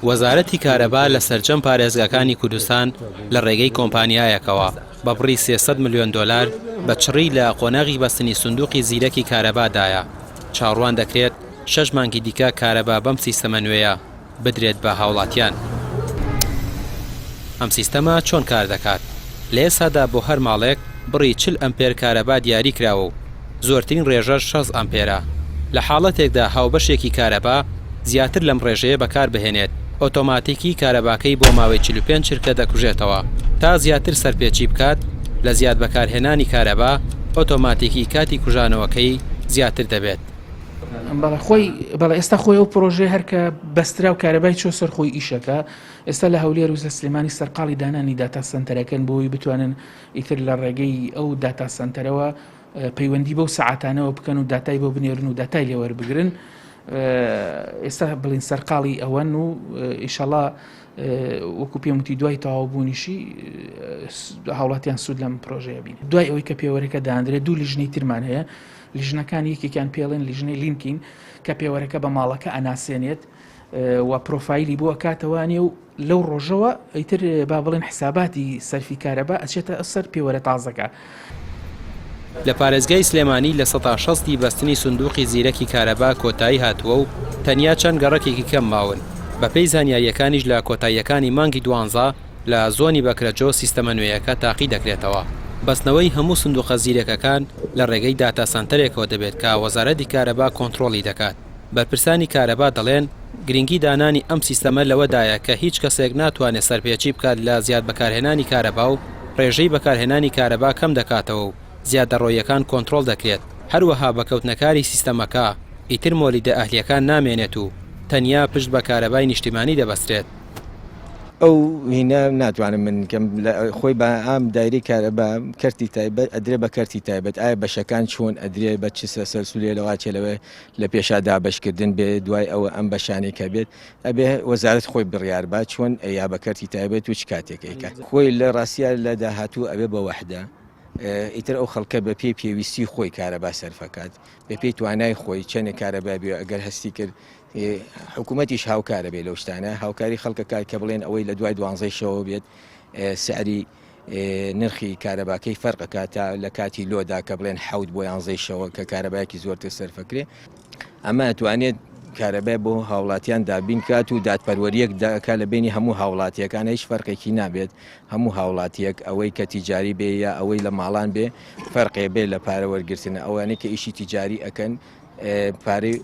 وەزارەتی کارەبا لە سەرجەم پارێزگاکانی کوردستان لە ڕێگەی کۆمپانیایەکەوە بە بڕی 300 ملیۆن دۆلار بە چڕی لە قۆناغی بەستنی سندوقی زیرەکی کارەبادایە. چاڕوان دەکرێت 6 مانگی دیکە کارەبا بەم سیستەمە نوێیە بدرێت بە هاوڵاتیان. ئەم سیستەمە چۆن کار دەکات؟ لە ئێسادا بۆ هەر ماڵێک بڕی 40 ئەمپێر کارەبا دیاری کراوە و زۆرترین ڕێژەش 6 ئەمپێرە. لە حاڵەتێکدا هاوبەشێکی کارەبا زیاتر لەم ڕێژەیە بەکار بهێنێت، ئۆتۆماتیکی کارەباکەی بۆ ماوەی 45 چرکە دەکوژێتەوە. تا زیاتر سەرپێچی بکات لە زیاد بەکارهێنانی کارەبا، ئۆتۆماتیکی کاتی کوژانەوەکەی زیاتر دەبێت. بەڵێ ئێستا خۆی ئەو پرۆژێ هەرکە بەسترا و کارەبای چۆ سەر خۆی ئیشەکە ئێستا لە هەولێر و لە سلێمانی سەرقاڵی دانانی داتا سنتەرەکەن بۆی بتوانن ئیتر لە ڕێگەی ئەو داتا سنتەرەوە پەیوەندی بەو سەعاتانەوە بکەن و داتای بۆ بنێرن و داتای لێوەربگرن. ئێستا بڵین سەرقاڵی ئەوەن و ئیشەڵا وەکو پێم وتی دوای تەواوبوونیشی هاوڵاتیان سوود لەم پرۆژەیە بین. دوای ئەوەی کە پێوەرەکە دانرێت دوو لیژنەی ترمان هەیە. لیژنەکان یەکێکیان پێڵێن لیژنەی لینکین کە پێوەرەکە بە ماڵەکە ئەناسێنێت و پرۆفایلی بۆ کاتەوانێ و لەو ڕۆژەوە ئەیتر با بڵێن حساباتی سەرفی کارەبا ئەچێتە ئەسەر پێوەرە تازەکە. لە پارێزگای سلێمانی لە 160 بەستنی سندوقی زیرەکی کارەبا کۆتایی هاتووە و تەنیا چەند گەڕەکێکی کەم ماون. بەپێی زانیاریەکانیش لە کۆتاییەکانی مانگی 12 لە زۆنی بەکرەجۆ سیستەمە نوێیەکە تاقی دەکرێتەوە. بەستنەوەی هەموو سندوقە زیرەکەکان لە ڕێگەی داتا سنتەرێکەوە دەبێت کە وەزارەتی کارەبا کۆنتڕۆڵی دەکات. بەرپرسانی کارەبا دەڵێن گرنگی دانانی ئەم سیستەمە لەوەدایە کە هیچ کەسێک ناتوانێت سەرپێچی بکات لە زیاد بەکارهێنانی کارەبا و ڕێژەی بەکارهێنانی کارەبا کەم دەکاتەوە و زیادەڕۆیەکان کۆنتڕۆڵ دەکرێت. هەروەها بەکەوتنەکاری سیستەمەکە ئیتر مۆلیدە ئەهلیەکان نامێنێت و تەنیا پشت بە کارەبای نیشتیمانی دەبەسترێت. ئەو هینە ناتوانم من کەم خۆی بە ئام دایری کارەبا کەرتی تایبەت ئەدرێ بە کەرتی تایبەت ئایا بەشەکان چۆن ئەدرێ بە چ سەرسولێ لەوا چێلەوە لە پێشادا بەشکردن بێ دوای ئەوە ئەم بەشانێکە بێت ئەبێ وەزارەت خۆی بڕیار با چۆن یا بە کەرتی تایبەت و چ کاتێکیکات خۆی لە ڕاستیە لە داهاتوو ئەبێ بە وەحدە ئیتر ئەو خەڵکە بە پێی پێویستی خۆی کارەبا سەرفەکات بە پێی توانای خۆی چەندێک کارەبا بێ ئەگەر هەستی کرد حکوومەتیش هاوکارە بێ لەو شتانە هاوکاری خەڵکەکە کە بڵێن ئەوەی لە دوای 12 شەوە بێت سعری نرخی کارەباکەی فەرقەکە تا لە کاتی لۆدا کە بڵێن 7 بۆ 11 شەوە کە کارەبایەکی زۆرتر سەرفەکرێ ئەمە ئەتوانێت کارەبای بۆ هاوڵاتیان دابین کات و دادپەروەریەک داکا لە بینی هەموو هاوڵاتیەکان هیچ فەرقێکی نابێت هەموو هاوڵاتیەک ئەوەی کە تیجاری بێ یا ئەوەی لە ماڵان بێ فەرقێ بێ لە پارەوەرگرتنە ئەوانەی کە ئیشی تیجاری ئەکەن پارەی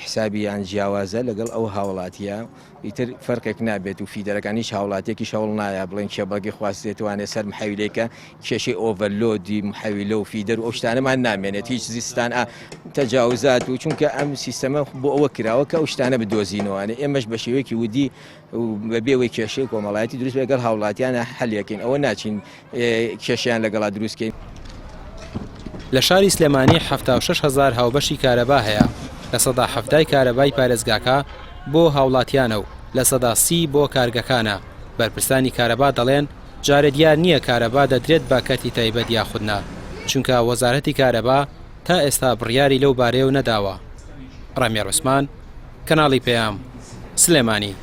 حسابیان جیاوازە لەگەڵ ئەو هاوڵاتیە ئیتر فەرقێک نابێت و فیدەرەکانیش هاوڵاتێکی شەوڵ نایە بڵێن کێبەڵگی خواستێتوانێت سەر محەویلێکە کێشەی ئۆڤەرلۆدی محەویلە و فیدەر و ئەو شتانەمان نامێنێت هیچ زیستان تەجاوزات و چونکە ئەم سیستەمە بۆ ئەوە کراوە کە ئەو شتانە بدۆزینەوەوانێ ئێمەش بە شێوەیەکی ودی بەبێەوەی کێشەی کۆمەڵایەتی دروست لەگەڵ هاوڵاتیانە هەلیەکەین ئەوە ناچین کێشیان لەگەڵا دروستکەین. لە شاری سلێمانی 76,000 هاوبەشی کارەبا هەیە لە 170 کارەبای پارێزگاکە بۆ هاوڵاتیانە و لە 130 بۆ کارگەکانە. بەرپرسانی کارەبا دەڵێن جارە دیار نییە کارەبا دەدرێت با کەرتی تایبەت یاخودنا چونکە وەزارەتی کارەبا تا ئێستا بڕیاری لەو بارەیە و نەداوە. ڕەمێر عوسمان، کەناڵی پێام، سلێمانی.